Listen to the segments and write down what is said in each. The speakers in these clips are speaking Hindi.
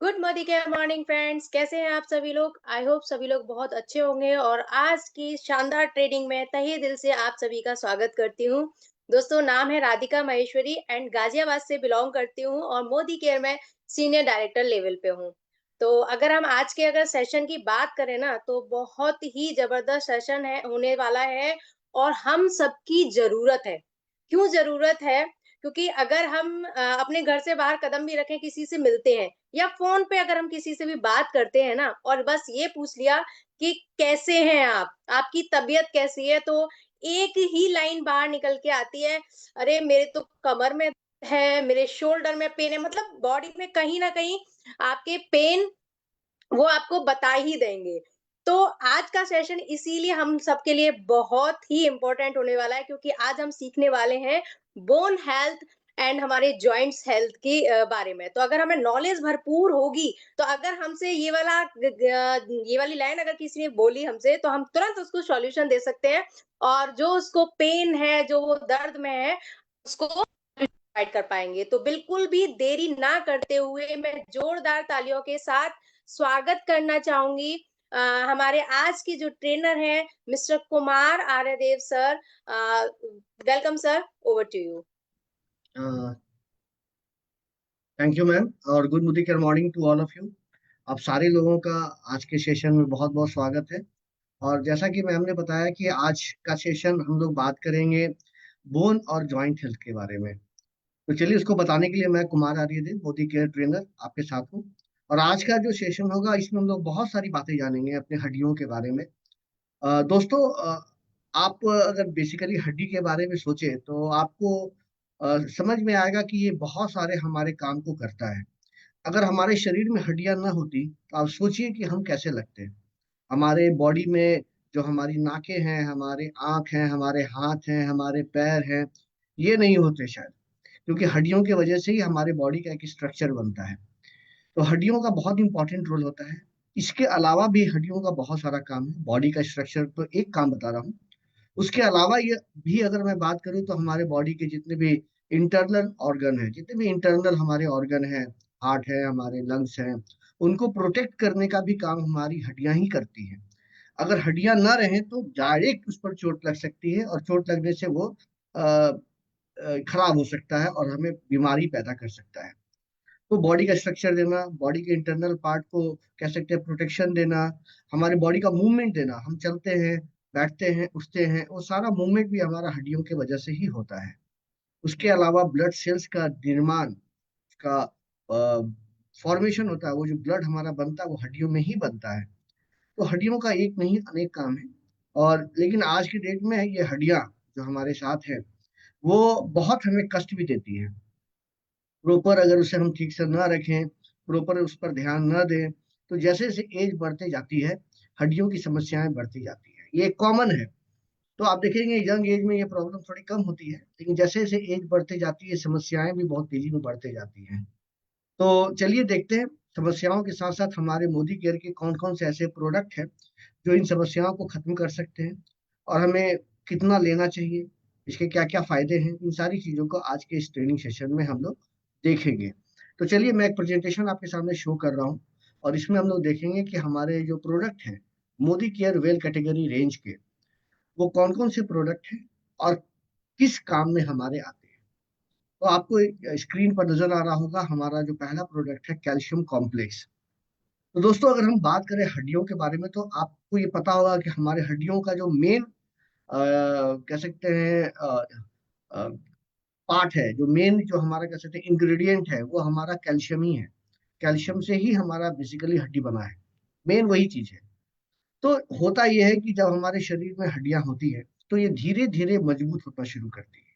गुड मॉर्निंग फ्रेंड्स, कैसे हैं आप सभी लोग। आई होप सभी लोग बहुत अच्छे होंगे और आज की शानदार ट्रेडिंग में तहे दिल से आप सभी का स्वागत करती हूँ। दोस्तों, नाम है राधिका महेश्वरी एंड गाजियाबाद से बिलोंग करती हूँ और मोदी केयर में सीनियर डायरेक्टर लेवल पे हूँ। तो अगर सेशन की बात करें ना, तो बहुत ही जबरदस्त सेशन है होने वाला है और हम सबकी जरूरत है। क्यों जरूरत है? क्योंकि अगर हम अपने घर से बाहर कदम भी रखें, किसी से मिलते हैं या फ़ोन पे अगर हम किसी से भी बात करते हैं ना और बस ये पूछ लिया कि कैसे हैं आप? आपकी तबीयत कैसी है? तो एक ही लाइन बाहर निकल के आती है, अरे मेरे तो कमर में है, मेरे शोल्डर में पेन है, मतलब बॉडी में कहीं न कहीं आपके पेन वो आपको बता ही देंगे। तो आज का सेशन इसीलिए हम सबके लिए बहुत ही इम्पोर्टेंट होने वाला है, क्योंकि आज हम सीखने वाले हैं बोन हेल्थ एंड हमारे जॉइंट्स हेल्थ की बारे में। तो अगर हमें नॉलेज भरपूर होगी, तो अगर हमसे ये वाली लाइन अगर किसी ने बोली हमसे, तो हम तुरंत उसको सॉल्यूशन दे सकते हैं और जो उसको पेन है, जो वो दर्द में है, उसको प्रोवाइड कर पाएँगे। तो बिल्कुल भी देरी ना करते हुए मैं जोरदार तालियों के साथ स्वागत करना चाहूँगी अ, हमारे आज की जो ट्रेनर हैं mister Kumar Aryadev sir. Welcome sir, over to you. Thank you ma'am और good morning to all of you. आप सारे लोगों का आज के सेशन में बहुत बहुत स्वागत है। और जैसा कि मैम ने बताया कि आज का सेशन हम लोग बात करेंगे बोन और जॉइंट हेल्थ के बारे में। तो चलिए उसको बताने के लिए मैं कुमार आर्यदेव मोदी केयर ट्रेनर आपके साथ हूँ। और आज का जो सेशन होगा इसमें हम लोग बहुत सारी बातें जानेंगे अपने हड्डियों के बारे में। दोस्तों, आप अगर बेसिकली हड्डी के बारे में सोचे तो आपको समझ में आएगा कि ये बहुत सारे हमारे काम को करता है। अगर हमारे शरीर में हड्डियां ना होती तो आप सोचिए कि हम कैसे लगते। हमारे बॉडी में जो हमारी नाकें हैं, हमारे आंख हैं, हमारे हाथ हैं, हमारे पैर हैं, ये नहीं होते शायद, क्योंकि हड्डियों की वजह से ही हमारे बॉडी का एक स्ट्रक्चर बनता है। तो हड्डियों का बहुत इंपॉर्टेंट रोल होता है। इसके अलावा भी हड्डियों का बहुत सारा काम है। बॉडी का स्ट्रक्चर तो एक काम बता रहा हूँ, उसके अलावा ये भी अगर मैं बात करूँ तो हमारे बॉडी के जितने भी इंटरनल ऑर्गन है, जितने भी इंटरनल हमारे ऑर्गन है, हार्ट है, हमारे लंग्स हैं, उनको प्रोटेक्ट करने का भी काम हमारी हड्डियां ही करती हैं। अगर हड्डियां ना रहें तो डायरेक्ट उस पर चोट लग सकती है और चोट लगने से वो खराब हो सकता है और हमें बीमारी पैदा कर सकता है। तो बॉडी का स्ट्रक्चर देना, बॉडी के इंटरनल पार्ट को कह सकते हैं प्रोटेक्शन देना, हमारी बॉडी का मूवमेंट देना, हम चलते हैं, बैठते हैं, उठते हैं, वो सारा मूवमेंट भी हमारा हड्डियों की वजह से ही होता है। उसके अलावा ब्लड सेल्स का निर्माण का फॉर्मेशन होता है, वो जो ब्लड हमारा बनता है वो हड्डियों में ही बनता है। तो हड्डियों का एक नहीं अनेक काम है। और लेकिन आज की डेट में ये हड्डियां जो हमारे साथ है वो बहुत हमें कष्ट भी देती है। प्रॉपर अगर उसे हम ठीक से ना रखें, प्रॉपर उस पर ध्यान ना दें, तो जैसे जैसे एज बढ़ते जाती है हड्डियों की समस्याएं बढ़ती जाती है। ये कॉमन है। तो आप देखेंगे यंग एज में ये प्रॉब्लम थोड़ी कम होती है, लेकिन जैसे जैसे एज बढ़ते जाती है समस्याएं भी बहुत तेजी में बढ़ते जाती हैं। तो चलिए देखते हैं समस्याओं के साथ साथ हमारे मोदी केयर के कौन कौन से ऐसे प्रोडक्ट हैं जो इन समस्याओं को खत्म कर सकते हैं और हमें कितना लेना चाहिए, इसके क्या क्या फायदे हैं। इन सारी चीजों को आज के इस ट्रेनिंग सेशन में हम लोग देखेंगे। तो चलिए मैं एक प्रेजेंटेशन आपके सामने शो कर रहा हूँ और इसमें हम लोग देखेंगे कि हमारे जो प्रोडक्ट हैं Modi care well category range के, वो कौन कौन से प्रोडक्ट हैं और किस काम में हमारे आते हैं। तो आपको स्क्रीन पर नजर आ रहा होगा हमारा जो पहला प्रोडक्ट है कैल्शियम कॉम्प्लेक्स। तो दोस्तों अगर हम बात करें हड्डियों के बारे में तो आपको ये पता होगा कि हमारे हड्डियों का जो मेन कह सकते हैं पार्ट है, जो मेन जो हमारा कह सकते हैं इंग्रेडिएंट है, वो हमारा कैल्शियम ही है। कैल्शियम से ही हमारा बेसिकली हड्डी बना है, मेन वही चीज है। तो होता यह है कि जब हमारे शरीर में हड्डियां होती है तो ये धीरे धीरे मजबूत होना शुरू करती है।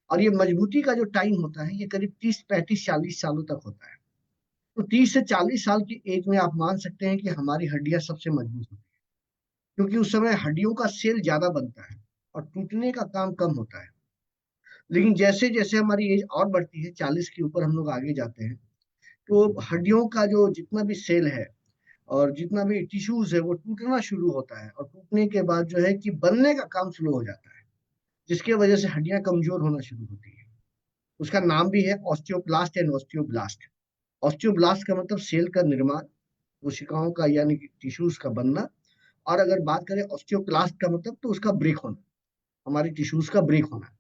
और ये मजबूती का जो टाइम होता है ये करीब 30 35 40 सालों तक होता है। तो 30 से 40 साल की एज में आप मान सकते हैं कि हमारी हड्डियां सबसे मजबूत होती है, क्योंकि उस समय हड्डियों का सेल ज्यादा बनता है और टूटने का काम कम होता है। लेकिन जैसे जैसे हमारी एज और बढ़ती है, 40 के ऊपर हम लोग आगे जाते हैं, तो हड्डियों का जो जितना भी सेल है और जितना भी टिश्यूज है वो टूटना शुरू होता है और टूटने के बाद जो है कि बनने का काम स्लो हो जाता है, जिसकी वजह से हड्डियां कमजोर होना शुरू होती है। उसका नाम भी है ऑस्टियोप्लास्ट एंड ऑस्टियोब्लास्ट। ऑस्टियोब्लास्ट का मतलब सेल का निर्माण, कोशिकाओं का यानी कि टिश्यूज का बनना। और अगर बात करें ऑस्टियोक्लास्ट का मतलब, तो उसका ब्रेक होना, हमारी टिश्यूज का ब्रेक होना।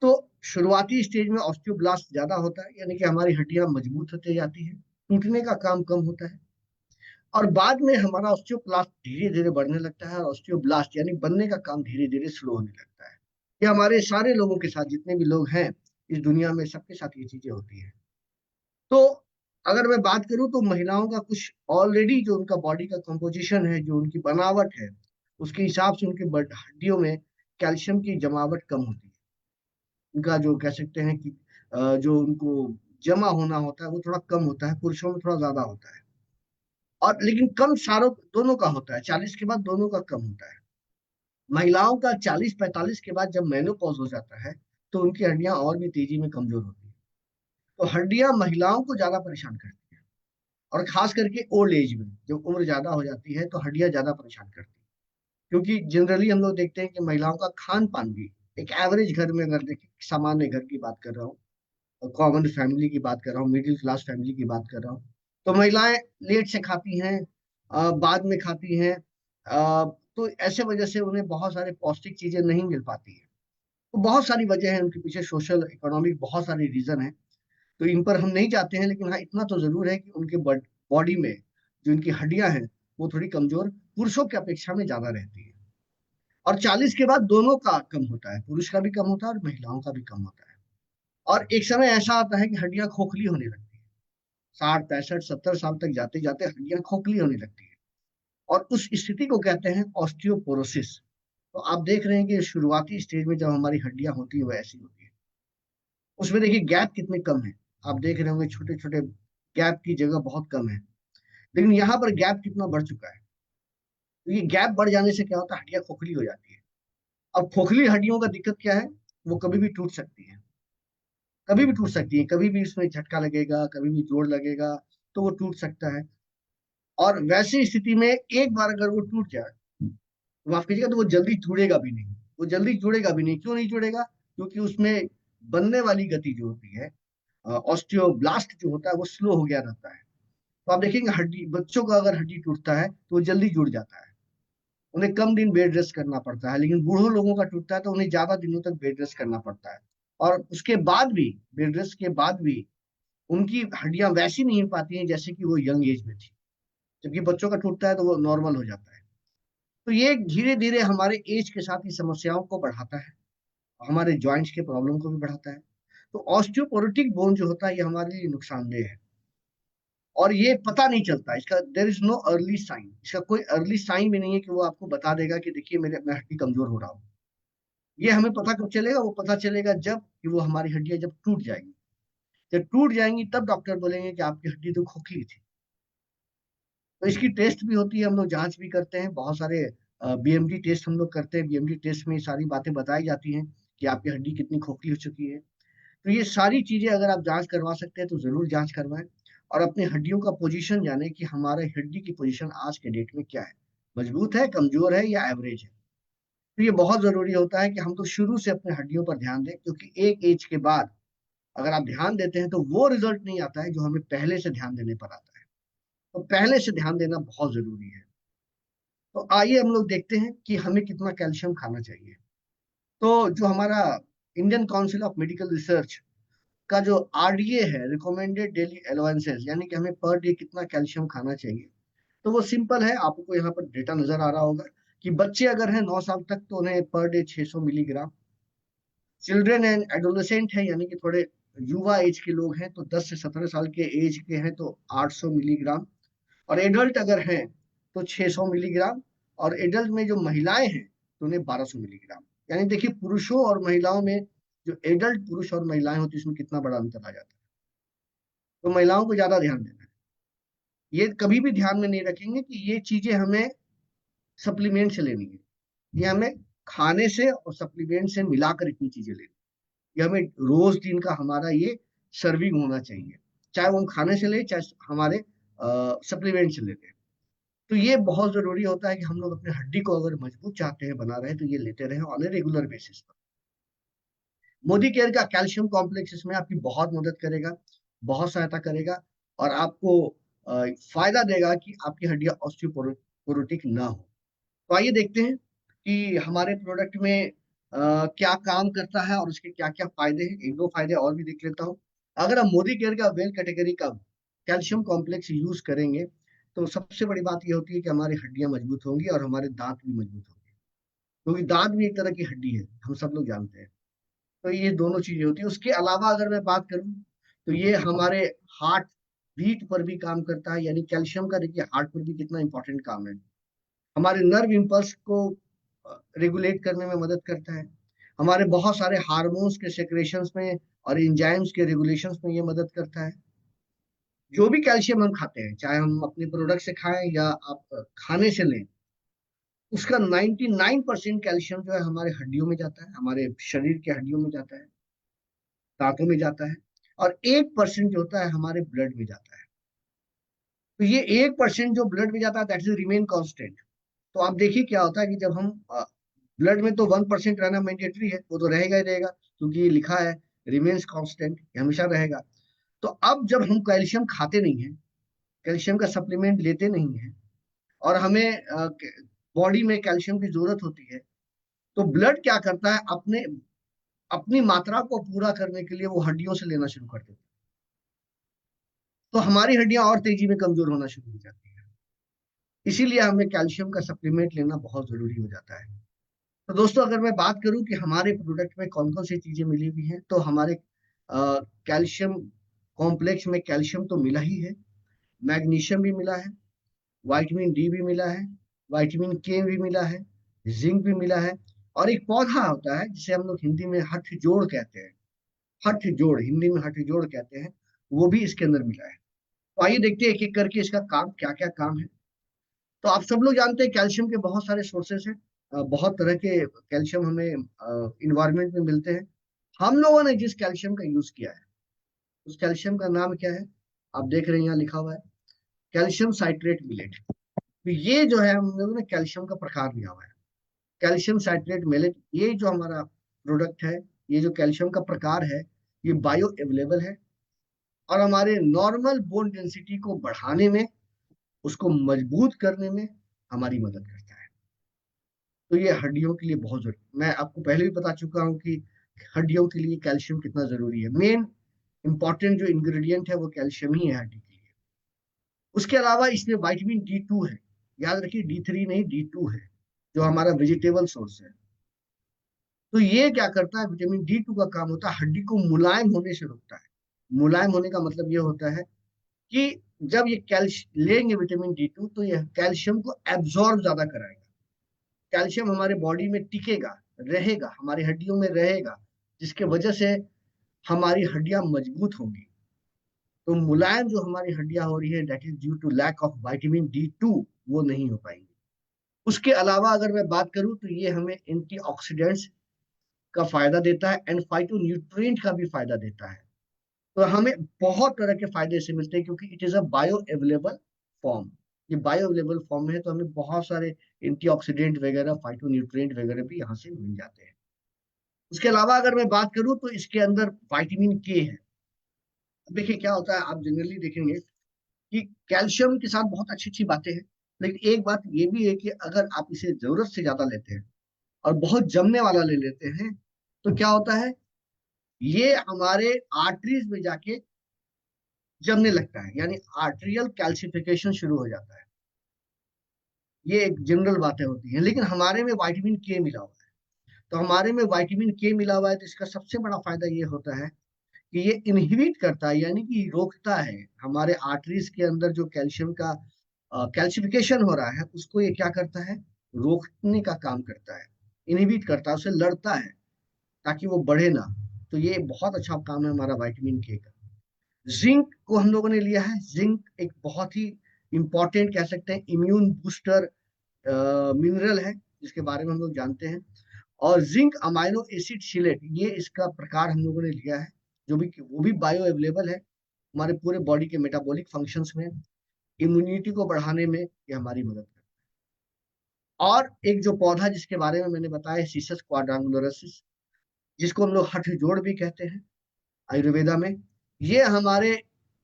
तो शुरुआती स्टेज में ऑस्टियोब्लास्ट ज्यादा होता है, यानी कि हमारी हड्डियां मजबूत होती जाती है, टूटने का काम कम होता है। और बाद में हमारा ऑस्टियोक्लास्ट धीरे धीरे बढ़ने लगता है, और ऑस्टियोब्लास्ट यानी बनने का काम धीरे धीरे स्लो होने लगता है। ये हमारे सारे लोगों के साथ, जितने भी लोग हैं इस दुनिया में, सबके साथ ये चीजें होती है। तो अगर मैं बात करूं तो महिलाओं का कुछ ऑलरेडी जो उनका बॉडी का कंपोजिशन है, जो उनकी बनावट है, उसके हिसाब से उनके हड्डियों में कैल्शियम की जमावट कम होती है। उनका जो कह सकते हैं कि जो उनको जमा होना होता है वो थोड़ा कम होता है, पुरुषों में थोड़ा ज्यादा होता है। और लेकिन कम सारों दोनों का होता है, 40 के बाद दोनों का कम होता है। महिलाओं का 40-45 के बाद जब मेनोपॉज हो जाता है, तो उनकी हड्डियां और भी तेजी में कमजोर होती है। तो हड्डियां महिलाओं को ज्यादा परेशान करती है, और खास करके ओल्ड एज में जब उम्र ज्यादा हो जाती है तो हड्डियां ज्यादा परेशान करती है। क्योंकि जनरली हम लोग देखते हैं कि महिलाओं का खान पान भी, एक एवरेज घर में अगर देखें, सामान्य घर की बात कर रहा हूँ, कॉमन फैमिली की बात कर रहा हूँ, मिडिल क्लास फैमिली की बात कर रहा हूँ, तो महिलाएं लेट से खाती हैं, बाद में खाती हैं। तो ऐसे वजह से उन्हें बहुत सारे पौष्टिक चीजें नहीं मिल पाती है। तो बहुत सारी वजह है उनके पीछे, सोशल इकोनॉमिक बहुत सारे रीजन है। तो इन पर हम नहीं जाते हैं, लेकिन हाँ इतना तो जरूर है कि उनके बॉडी में जो इनकी हड्डियां हैं वो थोड़ी कमजोर पुरुषों की अपेक्षा में ज्यादा रहती है। और 40 के बाद दोनों का कम होता है, पुरुष का भी कम होता है और महिलाओं का भी कम होता है। और एक समय ऐसा आता है कि हड्डियां खोखली होने लगती है। 60, 65, 70 साल तक जाते जाते हड्डियां खोखली होने लगती है, और उस स्थिति को कहते हैं ऑस्टियोपोरोसिस। तो आप देख रहे हैं कि शुरुआती स्टेज में जब हमारी हड्डियां होती है वो ऐसी होती है। उसमें देखिए गैप कितने कम है, आप देख रहे होंगे छोटे छोटे गैप की जगह बहुत कम है। लेकिन यहाँ पर गैप कितना बढ़ चुका है। तो ये गैप बढ़ जाने से क्या होता है, हड्डियां खोखली हो जाती है। अब खोखली हड्डियों का दिक्कत क्या है, वो कभी भी टूट सकती है, कभी भी टूट सकती है, कभी भी इसमें झटका लगेगा, कभी भी जोड़ लगेगा, तो वो टूट सकता है। और वैसी स्थिति में एक बार अगर वो टूट जाए, तो माफ कीजिएगा, तो वो जल्दी जुड़ेगा भी नहीं। वो जल्दी जुड़ेगा भी नहीं, क्यों नहीं जुड़ेगा? क्योंकि उसमें बनने वाली गति जो होती है, ऑस्टियोब्लास्ट जो होता है, वो स्लो हो गया रहता है। तो आप देखेंगे हड्डी, बच्चों का अगर हड्डी टूटता है तो वो जल्दी जुड़ जाता है, उन्हें कम दिन बेड रेस्ट करना पड़ता है। लेकिन बूढ़ों लोगों का टूटता है तो उन्हें ज्यादा दिनों तक बेड रेस्ट करना पड़ता है। और उसके बाद भी, बेड रेस्ट के बाद भी, उनकी हड्डियां वैसी नहीं हो पाती हैं जैसे कि वो यंग एज में थी। जबकि बच्चों का टूटता है तो वो नॉर्मल हो जाता है। तो ये धीरे धीरे हमारे एज के साथ ही समस्याओं को बढ़ाता है, हमारे जॉइंट्स के प्रॉब्लम को भी बढ़ाता है। तो ऑस्टियोपोरोटिक बोन जो होता है ये हमारे लिए नुकसानदेह है। और ये पता नहीं चलता, इसका there is no early sign, इसका कोई अर्ली साइन भी नहीं है कि वो आपको बता देगा कि देखिए मेरे मैं हड्डी कमजोर हो रहा हूँ। ये हमें पता कब चलेगा? वो पता चलेगा जब कि वो हमारी हड्डियां जब टूट जाएंगी। जब टूट जाएंगी तब डॉक्टर बोलेंगे कि आपकी हड्डी तो खोखली थी। तो इसकी टेस्ट भी होती है, हम लोग जांच भी करते हैं, बहुत सारे बीएमडी टेस्ट हम लोग करते हैं। बीएमडी टेस्ट में ये सारी बातें बताई जाती हैं कि आपकी हड्डी कितनी खोखली हो चुकी है। तो ये सारी चीजें अगर आप जांच करवा सकते हैं तो जरूर जांच करवाएं। और अपनी हड्डियों का पोजीशन जाने कि हमारे हड्डी की पोजीशन आज के डेट में क्या है, मजबूत है, कमजोर है, या एवरेज है। तो ये बहुत जरूरी होता है कि हम तो शुरू से अपने हड्डियों पर ध्यान दें, क्योंकि एक एज के बाद अगर आप ध्यान देते हैं तो वो रिजल्ट नहीं आता है जो हमें पहले से ध्यान देने पर आता है। तो पहले से ध्यान देना बहुत जरूरी है। तो आइए हम लोग देखते हैं कि हमें कितना कैल्शियम खाना चाहिए। तो जो हमारा Indian council of medical research का जो आरडीए है, रिकमेंडेड डेली अलाउंसेस, यानी कि हमें पर डे कितना कैल्शियम खाना चाहिए, तो वो सिंपल है। आपको यहाँ पर डेटा नजर आ रहा होगा कि बच्चे अगर हैं 9 साल तक तो उन्हें per day 600 milligram. Children and adolescent है, यानी कि थोड़े युवा एज के लोग हैं, तो 10 से 17 साल के एज के हैं तो 800 मिलीग्राम। और एडल्ट अगर हैं तो 600 मिलीग्राम। और एडल्ट में जो महिलाएं हैं तो उन्हें 1200 मिलीग्राम। यानी देखिए पुरुषों और महिलाओं में, जो एडल्ट पुरुष और महिलाएं होती है उसमें कितना बड़ा अंतर आ जाता है। तो महिलाओं को ज्यादा ध्यान देना है। ये कभी भी ध्यान में नहीं रखेंगे कि ये चीजें हमें सप्लीमेंट से लेनी है। ये हमें खाने से और सप्लीमेंट से मिलाकर इतनी चीजें लेनी है। ये हमें रोज दिन का हमारा ये सर्विंग होना चाहिए, चाहे वो हम खाने से ले चाहे हमारे सप्लीमेंट से लेते हैं। तो ये बहुत जरूरी होता है कि हम लोग अपने हड्डी को अगर मजबूत चाहते हैं बना रहे हैं तो ये लेते रहे ऑन ए रेगुलर बेसिस पर। मोदी केयर का कैल्शियम कॉम्प्लेक्स इसमें आपकी बहुत मदद करेगा, बहुत सहायता करेगा। और आपको फायदा देगा कि आपकी हड्डियां ऑस्टियोपोरोटिक ना हो। तो आइए देखते हैं कि हमारे प्रोडक्ट में क्या काम करता है और उसके क्या क्या फायदे हैं। एक दो फायदे और भी देख लेता हूँ। अगर हम मोदी केयर का वेल कैटेगरी का कैल्शियम कॉम्प्लेक्स यूज करेंगे तो सबसे बड़ी बात यह होती है कि हमारी हड्डियां मजबूत होंगी और हमारे दांत भी मजबूत होंगे, क्योंकि दांत भी एक तरह की हड्डी है, हम सब लोग जानते हैं। तो ये दोनों चीजें होती है। उसके अलावा अगर मैं बात करूं तो ये हमारे हार्ट बीट पर भी काम करता है, यानी कैल्शियम का देखिए हार्ट पर भी कितना इंपॉर्टेंट काम है। हमारे नर्व इम्पल्स को रेगुलेट करने में मदद करता है। हमारे बहुत सारे हार्मोन्स के सेक्रेशंस में और एंजाइम्स के रेगुलेशंस में ये मदद करता है। जो भी कैल्शियम हम खाते हैं, चाहे हम अपने प्रोडक्ट से खाएं या आप खाने से लें, उसका 99% कैल्शियम जो है हमारे हड्डियों में जाता है, हमारे शरीर के हड्डियों में जाता है, दांतों में जाता है। और 1% जो होता है हमारे ब्लड में जाता है। तो ये 1% जो ब्लड में जाता है दैट इज रिमेन कांस्टेंट। तो आप देखिए क्या होता है कि जब हम ब्लड में तो 1% रहना मैंडेटरी है, वो तो रहेगा ही रहेगा, क्योंकि ये लिखा है रिमेन्स कांस्टेंट, ये हमेशा रहेगा। तो अब जब हम कैल्शियम खाते नहीं है, कैल्शियम का सप्लीमेंट लेते नहीं है और हमें बॉडी में कैल्शियम की जरूरत होती है, तो ब्लड क्या करता है, अपने अपनी मात्रा को पूरा करने के लिए वो हड्डियों से लेना शुरू कर देता है। तो हमारी हड्डियां और तेजी में कमजोर होना शुरू हो जाती है। इसीलिए हमें कैल्शियम का सप्लीमेंट लेना बहुत जरूरी हो जाता है। तो दोस्तों अगर मैं बात करूं कि हमारे प्रोडक्ट में कौन कौन सी चीजें मिली हुई हैं, तो हमारे कैल्शियम कॉम्प्लेक्स में कैल्शियम तो मिला ही है, मैग्नीशियम भी मिला है, विटामिन डी भी मिला है, विटामिन के भी मिला है, जिंक भी मिला है। और एक पौधा होता है जिसे हम लोग हिंदी में हठ जोड़ कहते हैं, हठ जोड़, हिंदी में हठ जोड़ कहते हैं, वो भी इसके अंदर मिला है। तो आइए देखते हैं एक एक करके इसका काम क्या क्या काम है। तो आप सब लोग जानते हैं कैल्शियम के बहुत सारे सोर्सेस हैं। बहुत तरह के कैल्शियम हमें इन्वायरमेंट में मिलते हैं। हम लोगों ने जिस कैल्शियम का यूज किया है उस कैल्शियम का नाम क्या है, आप देख रहे हैं यहाँ लिखा हुआ है कैल्शियम साइट्रेट मिलेट। तो ये जो है हम लोगों ने कैल्शियम का प्रकार लिया हुआ है, कैल्शियम साइट्रेट मिलेट। ये जो हमारा प्रोडक्ट है, ये जो कैल्शियम का प्रकार है, ये बायो अवेलेबल है और हमारे नॉर्मल बोन डेंसिटी को बढ़ाने में, उसको मजबूत करने में हमारी मदद करता है। तो ये हड्डियों के लिए बहुत जरूरी, मैं आपको पहले भी बता चुका हूँ कि हड्डियों के लिए कैल्शियम कितना जरूरी है। मेन इंपॉर्टेंट जो इंग्रेडिएंट है वो कैल्शियम ही है हड्डी के लिए। उसके अलावा इसमें विटामिन D2 है, याद रखिए D3 नहीं D2 है, जो हमारा वेजिटेबल सोर्स है। तो ये क्या करता है, विटामिन D2 का काम होता है हड्डी को मुलायम होने से रोकता है। मुलायम होने का मतलब ये होता है कि जब ये कैल्शियम लेंगे विटामिन D2 तो ये कैल्शियम को एब्जॉर्ब ज्यादा कराएगा। कैल्शियम हमारे बॉडी में टिकेगा, रहेगा, हमारी हड्डियों में रहेगा, जिसके वजह से हमारी हड्डियां मजबूत होंगी। तो मुलायम जो हमारी हड्डियां हो रही है that is due to lack of vitamin D2, वो नहीं हो पाएंगी। उसके अलावा अगर मैं बात करूं तो ये हमें एंटीऑक्सीडेंट्स का फायदा देता है एंड फाइटो न्यूट्रिएंट का भी फायदा देता है। तो हमें बहुत तरह के फायदे से मिलते हैं क्योंकि it is a bio available form. ये बायो अवेलेबल फॉर्म में है तो हमें बहुत सारे एंटीऑक्सीडेंट वगैरह फाइटो न्यूट्रिएंट वगैरह भी यहाँ से मिल जाते हैं। उसके अलावा अगर मैं बात करूं तो इसके अंदर विटामिन के है। देखिए क्या होता है, आप जनरली देखेंगे कि कैल्शियम के साथ बहुत अच्छी अच्छी बातें हैं, लेकिन एक बात ये भी है कि अगर आप इसे जरूरत से ज्यादा लेते हैं और बहुत जमने वाला ले लेते हैं तो क्या होता है, ये हमारे आर्टरीज में जाके जमने लगता है, यानी आर्टेरियल कैल्सिफिकेशन शुरू हो जाता है। ये एक जनरल बातें होती हैं, लेकिन हमारे में विटामिन के मिला हुआ है। तो हमारे में विटामिन के मिला हुआ है तो इसका सबसे बड़ा फायदा ये होता है कि ये इनहिबिट करता है, यानी कि रोकता है हमारे आर्टरीज के अंदर जो कैल्शियम का कैल्सिफिकेशन हो रहा है, उसको ये क्या करता है, रोकने का काम करता है, इनहिबिट करता है, उसे लड़ता है ताकि वो बढ़े ना। तो ये बहुत अच्छा काम है हमारा विटामिन के का। जिंक को हम लोगों ने लिया है। जिंक एक बहुत ही इंपॉर्टेंट कह सकते हैं इम्यून बूस्टर मिनरल है, जिसके बारे में हम लोग जानते हैं। और जिंक अमाइनो एसिड चिलेट, ये इसका प्रकार हम लोगों ने लिया है, जो भी वो भी बायो अवेलेबल है हमारे पूरे बॉडी के मेटाबॉलिक फंक्शंस में, इम्यूनिटी को बढ़ाने में ये हमारी मदद करता है। और एक जो पौधा जिसके बारे में मैंने बताया सिसस क्वाड्रांगुलरसिस, जिसको हम लोग हठ जोड़ भी कहते हैं आयुर्वेदा में, ये हमारे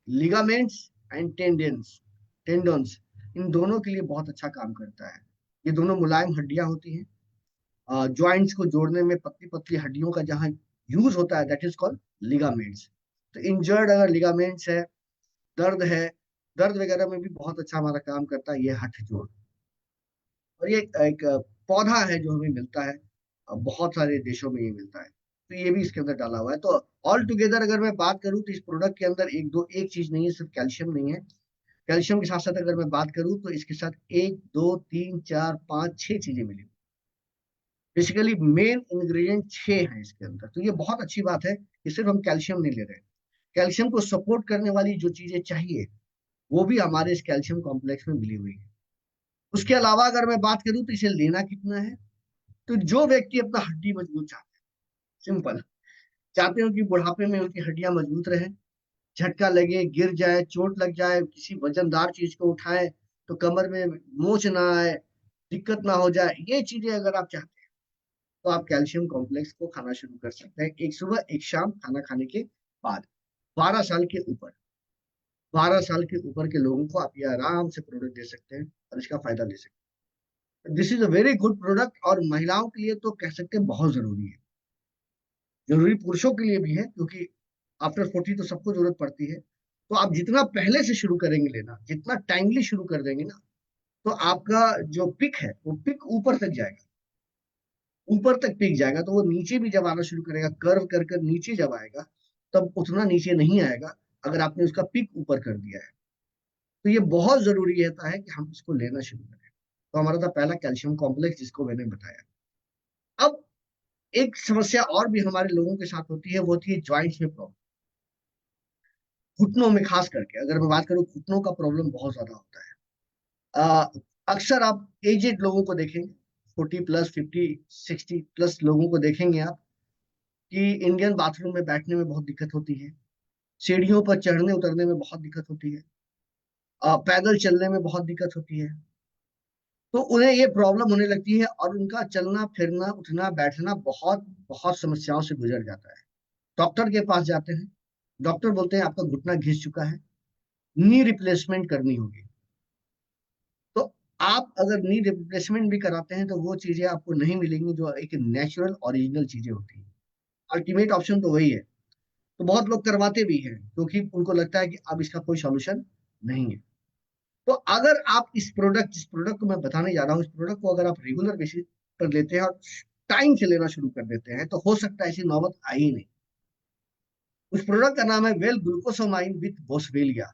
लिगामेंट्स एंड टेंडन्स, इन दोनों के लिए बहुत अच्छा काम करता है। ये दोनों मुलायम हड्डियां होती हैं, जॉइंट्स को जोड़ने में पतली पतली हड्डियों का जहाँ यूज होता है, दैट इज कॉल्ड लिगामेंट्स। तो इंजर्ड अगर लिगामेंट्स है, दर्द है, दर्द वगैरह में भी बहुत अच्छा हमारा काम करता है ये हठ जोड़। और ये एक पौधा है जो हमें मिलता है, बहुत सारे देशों में ये मिलता है, तो ये भी इसके अंदर डाला हुआ है। तो ऑल टुगेदर अगर मैं बात करूँ तो इस प्रोडक्ट के अंदर एक चीज नहीं है, सिर्फ कैल्शियम नहीं है। कैल्शियम के साथ साथ अगर मैं बात करूँ तो इसके साथ एक दो तीन चार पाँच छह चीजें मिली। बेसिकली मेन इंग्रेडिएंट छह है इसके अंदर, तो ये बहुत अच्छी बात है कि सिर्फ हम कैल्शियम नहीं ले रहे हैं, कैल्शियम को सपोर्ट करने वाली जो चीजें चाहिए वो भी हमारे इस कैल्शियम कॉम्प्लेक्स में मिली हुई है। उसके अलावा अगर मैं बात करूं तो इसे लेना कितना है, तो जो व्यक्ति अपना हड्डी मजबूत चाहते हैं, सिंपल, चाहते हो कि बुढ़ापे में उनकी हड्डियां मजबूत रहे, झटका लगे, गिर जाए, चोट लग जाए, किसी वजनदार चीज को उठाए तो कमर में मोच ना आए, दिक्कत ना हो जाए, ये चीजें अगर आप चाहते हैं तो आप कैल्शियम कॉम्प्लेक्स को खाना शुरू कर सकते हैं, एक सुबह एक शाम खाना खाने के बाद। 12 साल के ऊपर, 12 साल के ऊपर के लोगों को आप ये आराम से प्रोडक्ट दे सकते हैं और इसका फायदा ले सकते हैं। This is a very good product, और महिलाओं के लिए तो कह सकते हैं बहुत जरूरी है। जरूरी पुरुषों के लिए भी है, क्योंकि आफ्टर 40 तो सबको जरूरत पड़ती है। तो आप जितना पहले से शुरू करेंगे लेना, जितना टाइमली शुरू कर देंगे ना, तो आपका जो पिक है वो पिक ऊपर तक जाएगा, ऊपर तक पिक जाएगा। तो वो नीचे भी जब आना शुरू करेगा, कर्व कर कर नीचे जब आएगा, तब उतना नीचे नहीं आएगा अगर आपने उसका पिक ऊपर कर दिया है। तो ये बहुत जरूरी रहता है कि हम इसको लेना शुरू करें। तो हमारा था पहला कैल्शियम कॉम्प्लेक्स जिसको मैंने बताया। अब एक समस्या और भी हमारे लोगों के साथ होती है, वो होती है ज्वाइंट्स में प्रॉब्लम। घुटनों में खास करके अगर मैं बात करूं, घुटनों का प्रॉब्लम बहुत ज्यादा होता है। अक्सर आप एजेड लोगों को देखेंगे, 40+, 50, 60+ लोगों को देखेंगे आप, कि इंडियन बाथरूम में बैठने में बहुत दिक्कत होती है, सीढ़ियों पर चढ़ने उतरने में बहुत दिक्कत होती है, पैदल चलने में बहुत दिक्कत होती है। तो उन्हें ये प्रॉब्लम होने लगती है और उनका चलना फिरना उठना बैठना बहुत बहुत समस्याओं से गुजर जाता है। डॉक्टर के पास जाते हैं, डॉक्टर बोलते हैं आपका घुटना घिस चुका है, नी रिप्लेसमेंट करनी होगी। तो आप अगर नी रिप्लेसमेंट भी कराते हैं तो वो चीजें आपको नहीं मिलेंगी जो एक नेचुरल ओरिजिनल चीजें होती हैं। अल्टीमेट ऑप्शन तो वही है। तो बहुत लोग करवाते भी हैं क्योंकि उनको लगता है कि अब इसका कोई सॉल्यूशन नहीं है। तो अगर आप जिस प्रोडक्ट को मैं बताने जा रहा हूँ, इस प्रोडक्ट को अगर आप रेगुलर बेसिस पर लेते हैं और टाइम से लेना शुरू कर देते हैं, तो हो सकता है ऐसी नौबत आई ही नहीं। उस प्रोडक्ट का नाम है well glucosamine with boswellia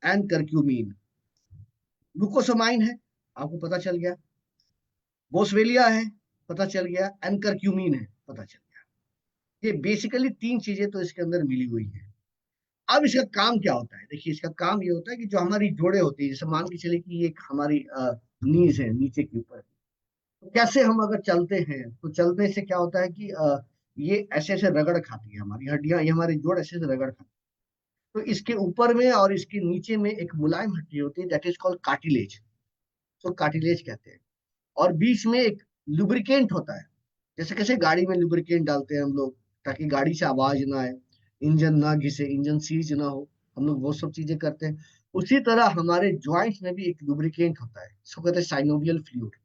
and curcumin. Glucosamine है, आपको पता चल गया, बोसवेलिया है, पता चल गया, एंड करक्यूमिन है, पता चल गया। ये बेसिकली तीन चीजें तो इसके अंदर मिली हुई है। अब इसका काम क्या होता है, देखिए इसका काम ये होता है कि जो हमारी जोड़े होती है, जैसे मान के चले कि ये एक हमारी नीज है नीचे के ऊपर, तो कैसे हम अगर चलते हैं तो चलने से क्या होता है कि ये ऐसे ऐसे रगड़ खाती है हमारी हड्डियां, ये हमारी जोड़ ऐसे ऐसे रगड़ खाती है। तो इसके ऊपर में और इसके नीचे में एक मुलायम हड्डी होती है, दैट इज कॉल्ड कार्टिलेज। तो कार्टिलेज कहते हैं। और बीच में एक लुब्रिकेंट होता है, जैसे कैसे गाड़ी में लुब्रिकेंट डालते हैं हम लोग ताकि गाड़ी से आवाज ना आए, इंजन ना घिसे, इंजन सीज ना हो, हम लोग वो सब चीजें करते हैं। उसी तरह हमारे ज्वाइंट्स में भी एक लुब्रिकेंट होता है, इसको कहते हैं साइनोवियल फ्लूइड।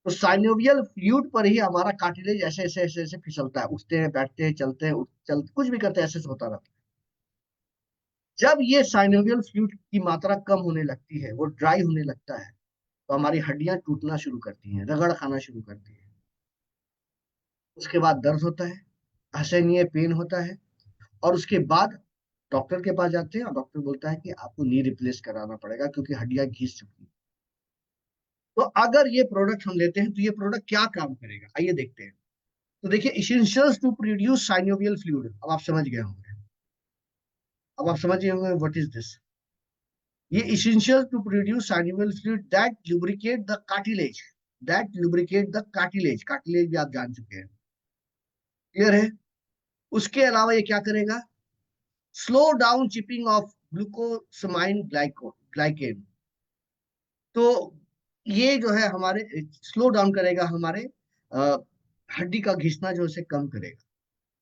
तो साइनोवियल फ्लूइड पर ही हमारा कार्टिलेज ऐसे ऐसे ऐसे ऐसे फिसलता है, उठते हैं बैठते हैं चलते हैं कुछ भी करते हैं, ऐसे ऐसे होता रहता है। जब ये साइनोवियल फ्लूइड की मात्रा कम होने लगती है, वो ड्राई होने लगता है, तो हमारी हड्डियां टूटना शुरू करती हैं, रगड़ खाना शुरू करती है। उसके बाद दर्द होता है, असहनीय पेन होता है, और उसके बाद डॉक्टर के पास जाते हैं और डॉक्टर बोलता है कि आपको नी रिप्लेस कराना पड़ेगा क्योंकि हड्डियां घिस चुकी हैं। तो अगर ये प्रोडक्ट हम लेते हैं तो ये प्रोडक्ट क्या काम करेगा, आइए देखते हैं। तो देखिए, essentials to produce synovial fluid, अब आप समझ गए होंगे, अब आप समझ गए होंगे व्हाट इज दिस। ये essential to produce synovial fluid that lubricate the cartilage, cartilage भी आप जान चुके हैं, क्लियर है। उसके अलावा ये क्या करेगा, slow down chipping off glucosamine glycan. तो ये जो है हमारे स्लो डाउन करेगा, हमारे अ, हड्डी का घिसना जो है उसे कम करेगा।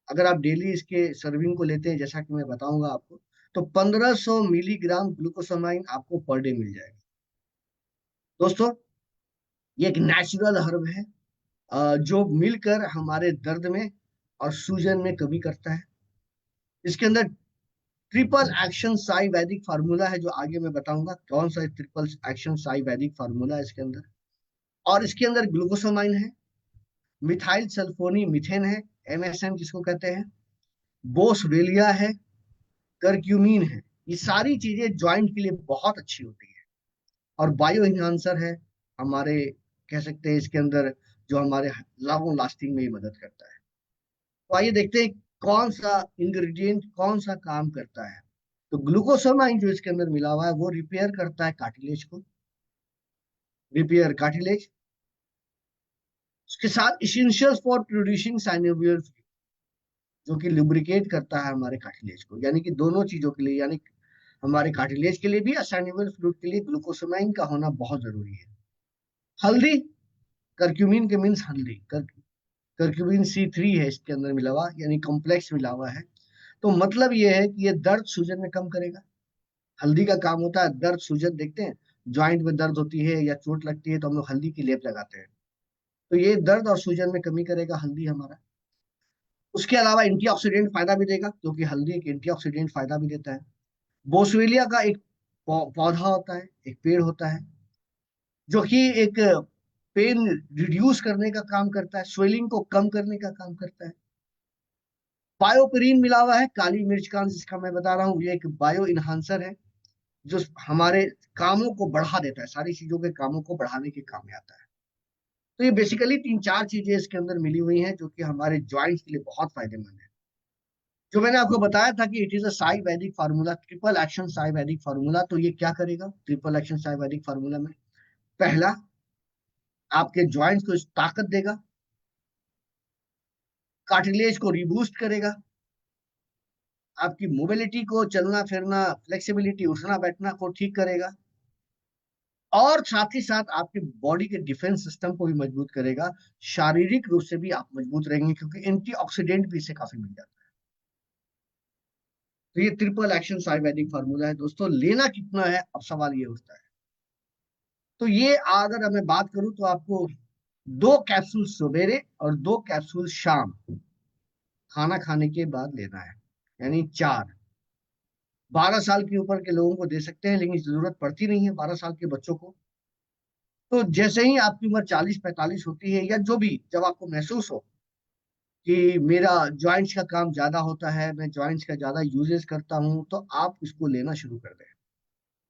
अगर आप डेली इसके सर्विंग को लेते हैं, जैसा कि मैं बताऊंगा आपको, तो 1500 मिलीग्राम ग्लूकोसामाइन आपको पर डे मिल जाएगा। दोस्तों, ये एक नेचुरल हर्ब है, जो मिलकर हमारे दर्द में और सूजन में कमी करता है। इसके अंदर ट्रिपल एक्शन साई वैदिक फार्मूला है, जो आगे मैं बताऊंगा कौन सा ट्रिपल एक्शन साई वैदिक फार्मूला है इसके अंदर। और इसके अंदर ग्लूकोसामाइन है, मिथाइल सल्फोनी मीथेन है, एमएसएम जिसको कहते हैं, बोसवेलिया है, करक्यूमिन है। ये सारी चीजें ज्वाइंट के लिए बहुत अच्छी होती है और बायो इन्हांसर है हमारे, कह सकते हैं इसके अंदर, जो हमारे लॉन्ग लास्टिंग में ये मदद करता है। तो आइए देखते हैं कौन सा इंग्रेडिएंट कौन सा काम करता है। तो ग्लूकोसामाइन जो इसके अंदर मिला हुआ है वो रिपेयर करता है कार्टिलेज को, रिपेयर कार्टिलेज। उसके साथ इसेंशियल्स फॉर प्रोड्यूसिंग साइनोवियल, जो कि लुब्रिकेट करता है हमारे कार्टिलेज को। यानी कि दोनों चीजों के लिए, यानी हमारे कार्टिलेज के लिए भी और साइनोवियल फ्लूइड के लिए ग्लूकोसामाइन का होना बहुत जरूरी है। हल्दी, करक्यूमिन के मीन्स हल्दी, करक्यूमिन C3 है इसके अंदर मिला हुआ, यानी कॉम्प्लेक्स मिला हुआ है। तो मतलब ये है कि ये दर्द सूजन में कम करेगा। हल्दी का काम होता है दर्द सूजन, देखते हैं ज्वाइंट में दर्द होती है या चोट लगती है तो हम लोग हल्दी की लेप लगाते हैं, तो ये दर्द और सूजन में कमी करेगा हल्दी हमारा। उसके अलावा एंटीऑक्सीडेंट फायदा भी देगा, क्योंकि हल्दी एक एंटीऑक्सीडेंट फायदा भी देता है। बोसवेलिया का एक पौधा होता है, एक पेड़ होता है, जो कि एक पेन रिड्यूस करने का काम करता है, स्वेलिंग को कम करने का काम करता है। बायोपेरिन मिला हुआ है, काली मिर्च का जिसका मैं बता रहा हूँ, ये एक बायो इन्हांसर है, जो हमारे कामों को बढ़ा देता है, सारी चीजों के कामों को बढ़ाने के काम में आता है। तो ये बेसिकली तीन चार चीजें इसके अंदर मिली हुई हैं जो कि हमारे ज्वाइंट्स के लिए बहुत फायदेमंद है। जो मैंने आपको बताया था कि इट इज अ साई वैदिक फार्मूला, ट्रिपल एक्शन साई वैदिक फार्मूला। तो ये क्या करेगा ट्रिपल एक्शन साई वैदिक फार्मूला में? पहला, आपके ज्वाइंट्स को ताकत देगा, कार्टिलेज को रिबूस्ट करेगा, आपकी मोबिलिटी को, चलना फिरना, फ्लेक्सिबिलिटी, उठना बैठना को ठीक करेगा, और साथ ही साथ आपके बॉडी के डिफेंस सिस्टम को भी मजबूत करेगा। शारीरिक रूप से भी आप मजबूत रहेंगे, क्योंकि एंटीऑक्सीडेंट भी इसे काफी मिल जाता है। तो ये ट्रिपल एक्शन आयुर्वेदिक फार्मूला है दोस्तों। लेना कितना है, अब सवाल ये उठता है। तो ये अगर मैं बात करूं तो आपको 2 कैप्सूल सवेरे और 2 कैप्सूल शाम खाना खाने के बाद लेना है, यानी 4। 12 साल के ऊपर के लोगों को दे सकते हैं, लेकिन जरूरत पड़ती नहीं है 12 साल के बच्चों को। तो जैसे ही आपकी उम्र 40-45 होती है, या जो भी, जब आपको महसूस हो कि मेरा ज्वाइंट्स का काम ज्यादा होता है, मैं ज्वाइंट्स का ज्यादा यूजेस करता हूं, तो आप इसको लेना शुरू कर दें।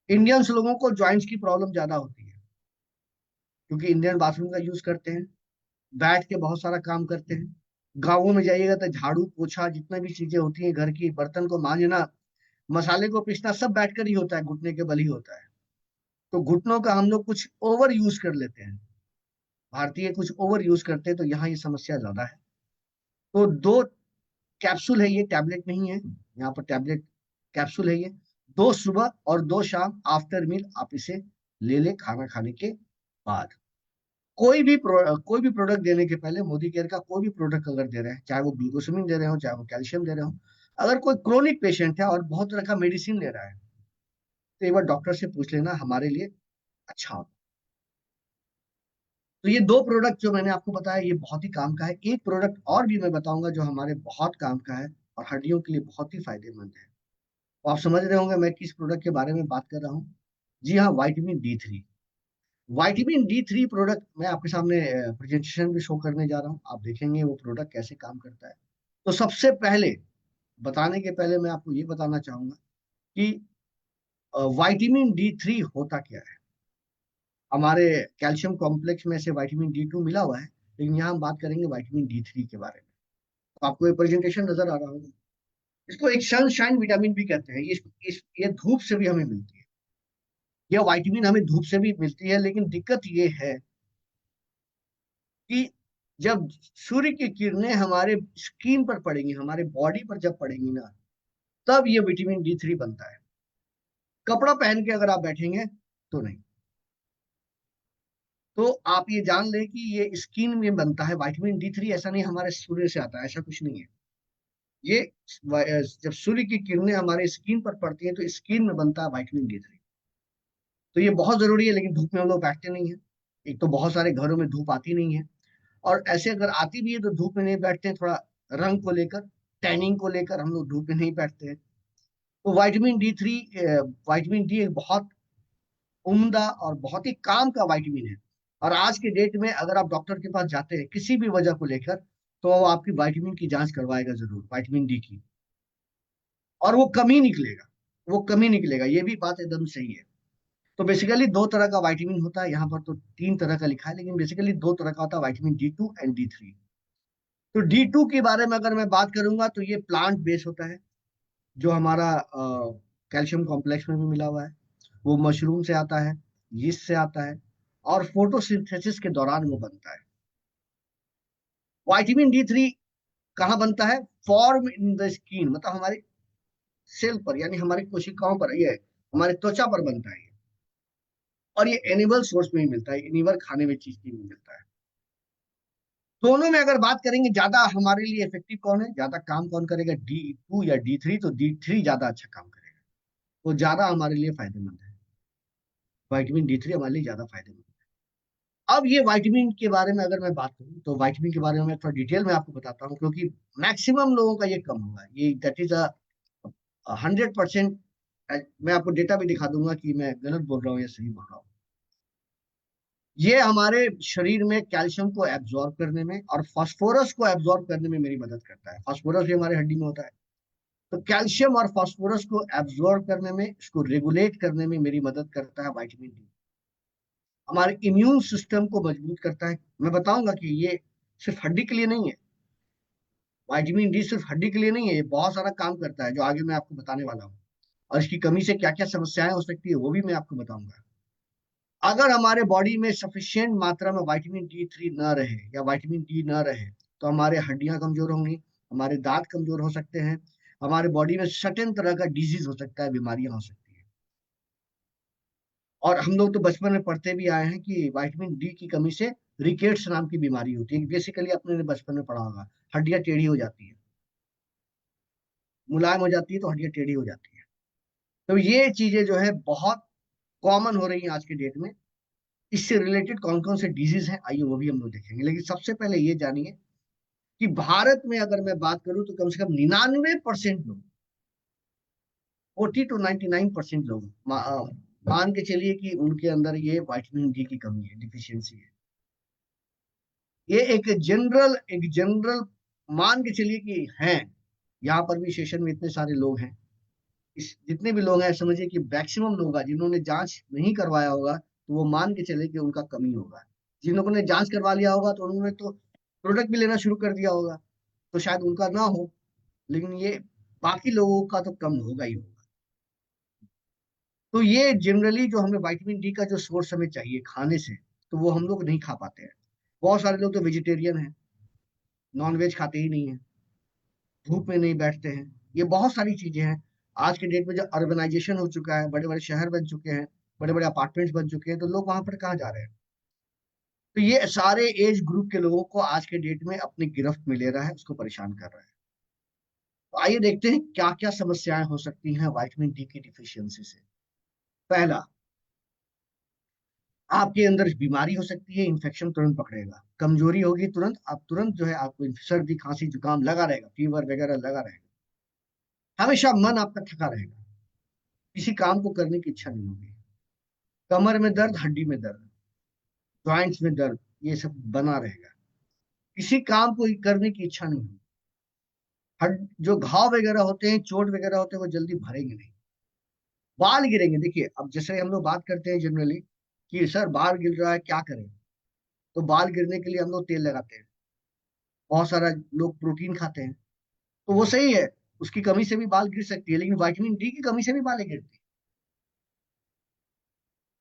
इंडियंस लोगों को ज्वाइंट्स की प्रॉब्लम ज्यादा होती है, क्योंकि इंडियन बाथरूम का यूज करते हैं, बैठ के बहुत सारा काम करते हैं। गाँवों में जाइएगा तो झाड़ू पोछा जितना भी चीजें होती हैं घर की, बर्तन को मांजना, मसाले को पीसना, सब बैठकर ही होता है, घुटने के बल ही होता है। तो घुटनों का हम लोग कुछ ओवर यूज कर लेते हैं, भारतीय कुछ ओवर यूज करते हैं, तो यहाँ ये समस्या ज्यादा है। तो 2 कैप्सूल है, ये टैबलेट नहीं है, यहाँ पर टैबलेट कैप्सूल है ये। 2 सुबह और 2 शाम आफ्टर मील आप इसे ले ले खाना खाने के बाद। कोई भी प्रोडक्ट देने के पहले, मोदी केयर का कोई भी प्रोडक्ट अगर दे रहे हैं, चाहे वो ग्लूकोसामिन दे रहे हो, चाहे वो कैल्शियम दे रहे हो, अगर कोई क्रोनिक पेशेंट है और बहुत तरह का मेडिसिन ले रहा है, तो एक बार डॉक्टर से पूछ लेना, हमारे लिए अच्छा होता। तो ये 2 प्रोडक्ट जो मैंने आपको बताया, ये बहुत ही काम का है। एक प्रोडक्ट और भी मैं बताऊंगा जो हमारे बहुत काम का है और हड्डियों के लिए बहुत ही फायदेमंद है। तो आप समझ रहे होंगे मैं किस प्रोडक्ट के बारे में बात कर रहा हूँ। जी हाँ, vitamin D3। Vitamin D3 product मैं आपके सामने प्रेजेंटेशन भी शो करने जा रहा हूँ, आप देखेंगे वो प्रोडक्ट कैसे काम करता है। तो सबसे पहले, बताने के पहले मैं आपको ये बताना चाहूंगा कि विटामिन D3 होता क्या है। हमारे कैल्शियम कॉम्प्लेक्स में से विटामिन D2 मिला हुआ है, लेकिन यहाँ हम बात करेंगे विटामिन D3 के बारे में। तो आपको ये प्रेजेंटेशन नजर आ रहा होगा। इसको एक सनशाइन विटामिन भी कहते हैं। ये धूप से भी हमें मिलती है, यह विटामिन हमें धूप से भी मिलती है, लेकिन दिक्कत ये है कि जब सूर्य की किरणें हमारे स्किन पर पड़ेंगी, हमारे बॉडी पर जब पड़ेंगी ना, तब ये विटामिन D3 बनता है। कपड़ा पहन के अगर आप बैठेंगे तो नहीं। तो आप ये जान लें कि ये स्किन में बनता है विटामिन D3, ऐसा नहीं हमारे सूर्य से आता है, ऐसा कुछ नहीं है। ये जब सूर्य की किरणें हमारे स्किन पर पड़ती हैं तो स्किन में बनता है विटामिन D3। तो ये बहुत जरूरी है, लेकिन धूप में हम लोग बैठते नहीं है। एक तो बहुत सारे घरों में धूप आती नहीं है, और ऐसे अगर आती भी है तो धूप में नहीं बैठते हैं, थोड़ा रंग को लेकर, टैनिंग को लेकर हम लोग धूप में नहीं बैठते हैं। तो विटामिन D एक बहुत उम्दा और बहुत ही काम का विटामिन है। और आज के डेट में अगर आप डॉक्टर के पास जाते हैं किसी भी वजह को लेकर, तो वो आपकी विटामिन की जांच करवाएगा जरूर, विटामिन D की। और वो कमी निकलेगा, वो कमी निकलेगा, ये भी बात एकदम सही है। तो बेसिकली दो तरह का विटामिन होता है, यहाँ पर तो तीन तरह का लिखा है, लेकिन बेसिकली दो तरह का होता है, विटामिन D2 एंड D3। तो D2 के बारे में अगर मैं बात करूंगा तो ये प्लांट बेस होता है, जो हमारा कैल्शियम कॉम्प्लेक्स में भी मिला हुआ है। वो मशरूम से आता है, यीस्ट से आता है, और फोटोसिंथेसिस के दौरान वो बनता है। विटामिन D3 कहाँ बनता है? फॉर्म इन द स्किन, मतलब हमारे सेल पर, यानी हमारी कोशिकाओं पर, ये हमारे त्वचा पर बनता है। और ये एनिमल सोर्स में ही मिलता है, एनिमल खाने में चीज की भी मिलता है। दोनों में अगर बात करेंगे ज्यादा हमारे लिए इफेक्टिव कौन है, ज्यादा काम कौन करेगा, D2 या D3? तो D3 ज्यादा अच्छा काम करेगा, वो ज्यादा हमारे लिए फायदेमंद है। विटामिन D3 हमारे लिए ज्यादा फायदेमंद है। अब ये विटामिन के बारे में अगर मैं बात करूं तो विटामिन के बारे में मैं थोड़ा डिटेल में आपको बताता हूँ, क्योंकि मैक्सिमम लोगों का ये कम होगा, ये दैट इज 100%। मैं आपको डेटा भी दिखा दूंगा कि मैं गलत बोल रहा हूँ या सही बोल रहा हूँ। ये हमारे शरीर में कैल्शियम को एब्जॉर्ब करने में और फास्फोरस को एब्जॉर्ब करने में मेरी मदद करता है। फास्फोरस भी हमारे हड्डी में होता है। तो कैल्शियम और फास्फोरस को एब्जॉर्ब करने में, इसको रेगुलेट करने में मेरी मदद करता है विटामिन D। हमारे इम्यून सिस्टम को मजबूत करता है। मैं बताऊंगा कि ये सिर्फ हड्डी के लिए नहीं है, विटामिन D सिर्फ हड्डी के लिए नहीं है, ये बहुत सारा काम करता है जो आगे मैं आपको बताने वाला हूँ। और इसकी कमी से क्या क्या समस्याएं हो सकती है वो भी मैं आपको बताऊंगा। अगर हमारे बॉडी में सफिशिएंट मात्रा में विटामिन D3 न रहे या विटामिन D न रहे, तो हमारे हड्डियां कमजोर होंगी, हमारे दांत कमजोर हो सकते हैं, हमारे बॉडी में सर्टेन तरह का डिजीज हो सकता है, बीमारियां हो सकती हैं। और हम लोग तो बचपन में पढ़ते भी आए हैं कि विटामिन D की कमी से रिकेट्स नाम की बीमारी होती है। बेसिकली अपने बचपन में पढ़ा होगा, हड्डियां टेढ़ी हो जाती है, मुलायम हो जाती है तो हड्डियां टेढ़ी हो जाती है। तो ये चीजें जो है बहुत कॉमन हो रही है आज के डेट में। इससे रिलेटेड कौन कौन से डिजीज हैं, आइए वो भी हम लोग देखेंगे, लेकिन सबसे पहले ये जानिए कि भारत में अगर मैं बात करूं तो कम से कम 99% लोग, 40 to 99% लोग मान के चलिए कि उनके अंदर ये विटामिन D की कमी है, डिफिशियंसी है। ये एक जनरल मान के चलिए कि है। यहाँ पर भी सेशन में इतने सारे लोग हैं, इस जितने भी लोग हैं समझिए कि मैक्सिमम लोग हैं जिन्होंने जांच नहीं करवाया होगा, तो वो मान के चले कि उनका कमी होगा। जिन लोगों ने जांच करवा लिया होगा तो उन्होंने तो प्रोडक्ट भी लेना शुरू कर दिया होगा, तो शायद उनका ना हो, लेकिन ये बाकी लोगों का तो कम होगा ही होगा। तो ये जनरली जो हमें विटामिन D का जो सोर्स हमें चाहिए खाने से, तो वो हम लोग नहीं खा पाते हैं। बहुत सारे लोग तो वेजिटेरियन हैं, नॉन वेज खाते ही नहीं है, धूप में नहीं बैठते हैं। ये बहुत सारी चीजें हैं। आज के डेट में जो अर्बनाइजेशन हो चुका है, बड़े बड़े शहर बन चुके हैं, बड़े बड़े अपार्टमेंट्स बन चुके हैं, तो लोग वहां पर कहाँ जा रहे हैं? तो ये सारे एज ग्रुप के लोगों को आज के डेट में अपनी गिरफ्त में ले रहा है, उसको परेशान कर रहा है। तो आइए देखते हैं क्या क्या समस्याएं हो सकती हैं विटामिन D की डिफिशियंसी से। पहला, आपके अंदर बीमारी हो सकती है, इन्फेक्शन तुरंत पकड़ेगा, कमजोरी होगी तुरंत, आप तुरंत जो है आपको सर्दी खांसी जुकाम लगा रहेगा, फीवर वगैरह लगा रहेगा। हमेशा मन आपका थका रहेगा, किसी काम को करने की इच्छा नहीं होगी, कमर में दर्द, हड्डी में दर्द, जॉइंट्स में दर्द, ये सब बना रहेगा, किसी काम को करने की इच्छा नहीं होगी। हड जो घाव वगैरह होते हैं, चोट वगैरह होते हैं, वो जल्दी भरेंगे नहीं। बाल गिरेंगे, देखिए अब जैसे हम लोग बात करते हैं जनरली कि सर बाल गिर रहा है क्या करें, तो बाल गिरने के लिए हम लोग तेल लगाते हैं, बहुत सारा लोग प्रोटीन खाते हैं, तो वो सही है, उसकी कमी से भी बाल गिर सकती है, लेकिन विटामिन D की कमी से भी बाल गिरती है।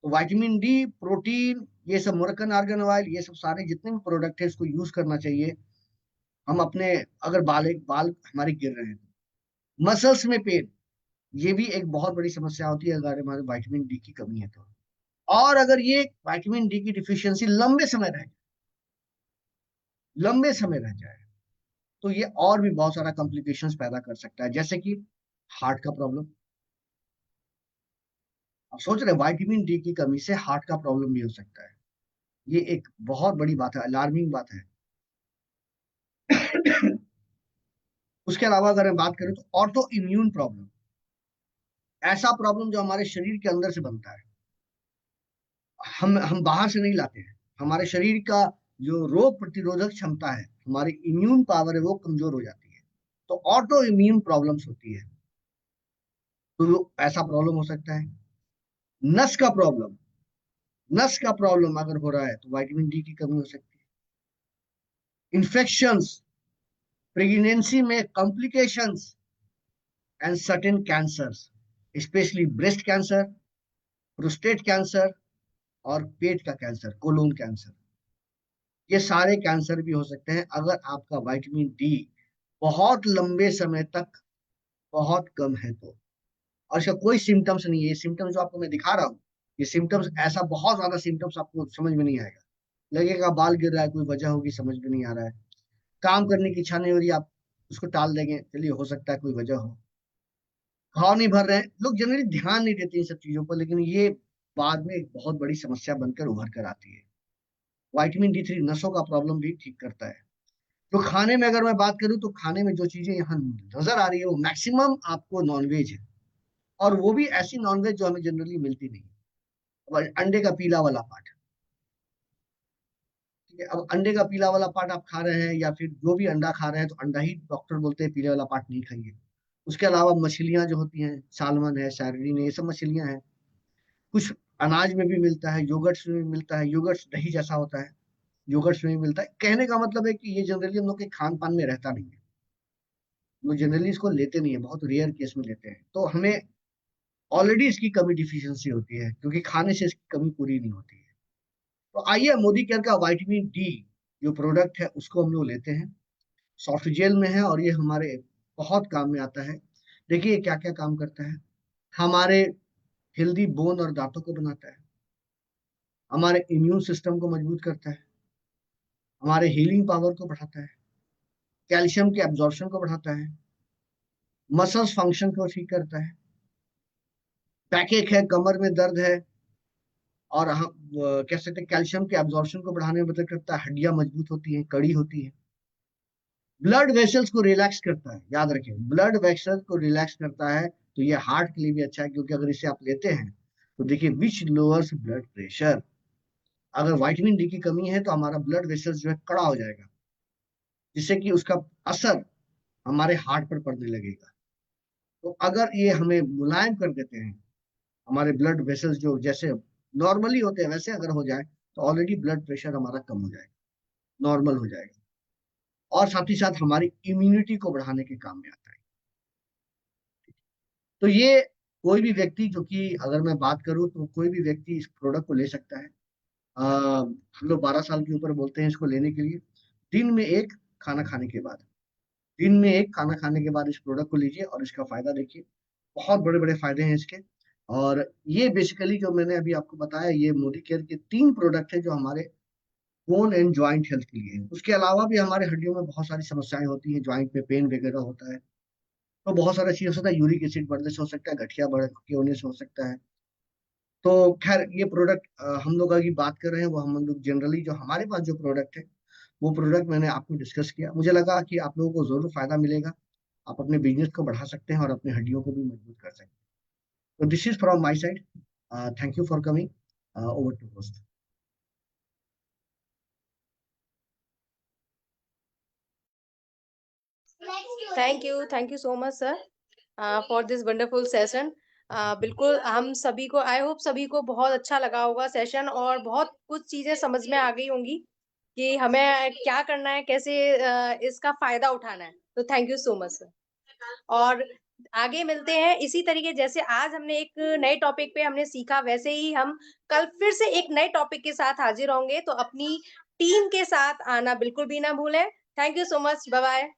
तो विटामिन D, प्रोटीन, ये सब मोरक्कन आर्गन ऑयल, ये सब सारे जितने भी प्रोडक्ट है इसको यूज करना चाहिए। हम अपने, अगर बाल हमारे गिर रहे हैं, मसल्स में पेन, ये भी एक बहुत बड़ी समस्या होती है अगर हमारे विटामिन D की कमी है तो। और अगर ये विटामिन D की डिफिशियंसी लंबे समय रह जाए, तो ये और भी बहुत सारा कॉम्प्लिकेशंस पैदा कर सकता है, जैसे कि हार्ट का प्रॉब्लम। आप सोच रहे हैं विटामिन डी की कमी से हार्ट का प्रॉब्लम भी हो सकता है। ये एक बहुत बड़ी बात है, अलार्मिंग बात है। उसके अलावा अगर मैं बात करूं तो ऑटो इम्यून प्रॉब्लम, ऐसा प्रॉब्लम जो हमारे शरीर के अंदर से बनता है, हम बाहर से नहीं लाते हैं। हमारे शरीर का जो रोग प्रतिरोधक क्षमता है, हमारी इम्यून पावर है, वो कमजोर हो जाती है, तो ऑटो इम्यून प्रॉब्लम्स होती है। तो ऐसा प्रॉब्लम हो सकता है। नस का प्रॉब्लम, नस का प्रॉब्लम अगर हो रहा है तो विटामिन डी की कमी हो सकती है। इन्फेक्शंस, प्रेगनेंसी में complications and certain cancers, specially breast cancer, prostate cancer और पेट का कैंसर, कोलोन कैंसर, ये सारे कैंसर भी हो सकते हैं अगर आपका विटामिन डी बहुत लंबे समय तक बहुत कम है तो। और इसका कोई सिम्टम्स नहीं है, ये सिम्टम्स जो आपको मैं दिखा रहा हूँ, ये सिम्टम्स ऐसा बहुत ज्यादा सिम्टम्स आपको समझ में नहीं आएगा। लगेगा बाल गिर रहा है, कोई वजह होगी, समझ में नहीं आ रहा है। काम करने की इच्छा नहीं हो रही, आप उसको टाल देंगे, चलिए हो सकता है कोई वजह हो। घाव नहीं भर रहे हैं, लोग जनरली ध्यान नहीं देते इन सब चीजों पर, लेकिन ये बाद में एक बहुत बड़ी समस्या बनकर उभर कर आती है। विटामिन डी 3 नसों का प्रॉब्लम भी ठीक करता है। तो खाने में अगर मैं बात करूं तो खाने में जो चीजें यहाँ नजर आ रही है वो मैक्सिमम आपको नॉनवेज है, और वो भी ऐसी नॉनवेज जो हमें जनरली मिलती नहीं है। अब अंडे का पीला वाला पार्ट, ठीक है, अब अंडे का पीला वाला पार्ट आप खा रहे हैं, या फिर जो भी अंडा खा रहे हैं तो अंडा ही डॉक्टर बोलते हैं, पीले वाला पार्ट नहीं खाइए। उसके अलावा मछलियां जो होती हैं, सालमन है, सार्डिन है, ये सब मछलियां हैं। कुछ अनाज में भी मिलता है, योगर्ट्स में भी मिलता है, योगर्ट्स दही जैसा होता है, योगर्ट्स में भी मिलता है। कहने का मतलब है कि ये जनरली हम लोग के खान पान में रहता नहीं है, लोग जनरली इसको लेते नहीं है, बहुत रेयर केस में लेते हैं। तो हमें ऑलरेडी इसकी कमी डिफिशियंसी होती है, क्योंकि खाने से इसकी कमी पूरी नहीं होती है। तो आइए मोदी केयर का विटामिन डी जो प्रोडक्ट है उसको हम लोग लेते हैं। सॉफ्ट जेल में है और ये हमारे बहुत काम में आता है। देखिए क्या क्या काम करता है। हमारे हेल्दी बोन और दांतों को बनाता है, हमारे इम्यून सिस्टम को मजबूत करता है, हमारे हीलिंग पावर को बढ़ाता है, कैल्शियम के एब्जॉर्प्शन को बढ़ाता है, मसल्स फंक्शन को ठीक करता है, बैकएक है, कमर में दर्द है, और हम कह सकते हैं कैल्शियम के एब्जॉर्प्शन को बढ़ाने में मदद करता है, हड्डियां मजबूत होती हैं, कड़ी होती है। ब्लड वेसल्स को रिलैक्स करता है, याद रखें, ब्लड वेसल्स को रिलैक्स करता है। तो ये हार्ट के लिए भी अच्छा है, क्योंकि अगर इसे आप लेते हैं तो देखिए विच लोअर्स ब्लड प्रेशर। अगर विटामिन डी की कमी है तो हमारा ब्लड वेसल्स जो है कड़ा हो जाएगा, जिससे कि उसका असर हमारे हार्ट पर पड़ने लगेगा। तो अगर ये हमें मुलायम कर देते हैं, हमारे ब्लड वेसल्स जो जैसे नॉर्मली होते हैं वैसे अगर हो जाए, तो ऑलरेडी ब्लड प्रेशर हमारा कम हो जाएगा, नॉर्मल हो जाएगा, और साथ ही साथ हमारी इम्यूनिटी को बढ़ाने के काम में आता है। तो ये कोई भी व्यक्ति जो कि अगर मैं बात करूं तो कोई भी व्यक्ति इस प्रोडक्ट को ले सकता है। हम लोग 12 साल के ऊपर बोलते हैं इसको लेने के लिए। दिन में एक खाना खाने के बाद, दिन में एक खाना खाने के बाद इस प्रोडक्ट को लीजिए और इसका फायदा देखिए। बहुत बड़े बड़े फायदे हैं इसके। और ये बेसिकली जो मैंने अभी आपको बताया, ये मोदी केयर के 3 प्रोडक्ट है जो हमारे बोन एंड ज्वाइंट हेल्थ के लिए है। उसके अलावा भी हमारे हड्डियों में बहुत सारी समस्याएं होती हैं, ज्वाइंट में पेन वगैरह होता है, तो बहुत सारा चीज हो सकता है, यूरिक एसिड बढ़ने से हो सकता है, गठिया बढ़ के होने से हो सकता है। तो खैर ये प्रोडक्ट हम लोग अभी बात कर रहे हैं, वो हम लोग जनरली जो हमारे पास जो प्रोडक्ट है वो प्रोडक्ट मैंने आपको डिस्कस किया। मुझे लगा कि आप लोगों को जरूर फायदा मिलेगा, आप अपने बिजनेस को बढ़ा सकते हैं और अपनी हड्डियों को भी मजबूत कर सकते हैं। तो this is from my side. Thank you for coming. Over to host. Thank you so much sir for this wonderful session. बिल्कुल हम सभी को, आई होप सभी को बहुत अच्छा लगा होगा सेशन, और बहुत कुछ चीजें समझ में आ गई होंगी कि हमें क्या करना है, कैसे इसका फायदा उठाना है। तो thank you so much sir. और आगे मिलते हैं इसी तरीके, जैसे आज हमने एक नए टॉपिक पे हमने सीखा, वैसे ही हम कल फिर से एक नए टॉपिक के साथ हाजिर होंगे। तो अपनी टीम के साथ आना बिल्कुल भी ना भूलें। Thank you so much. Bye bye.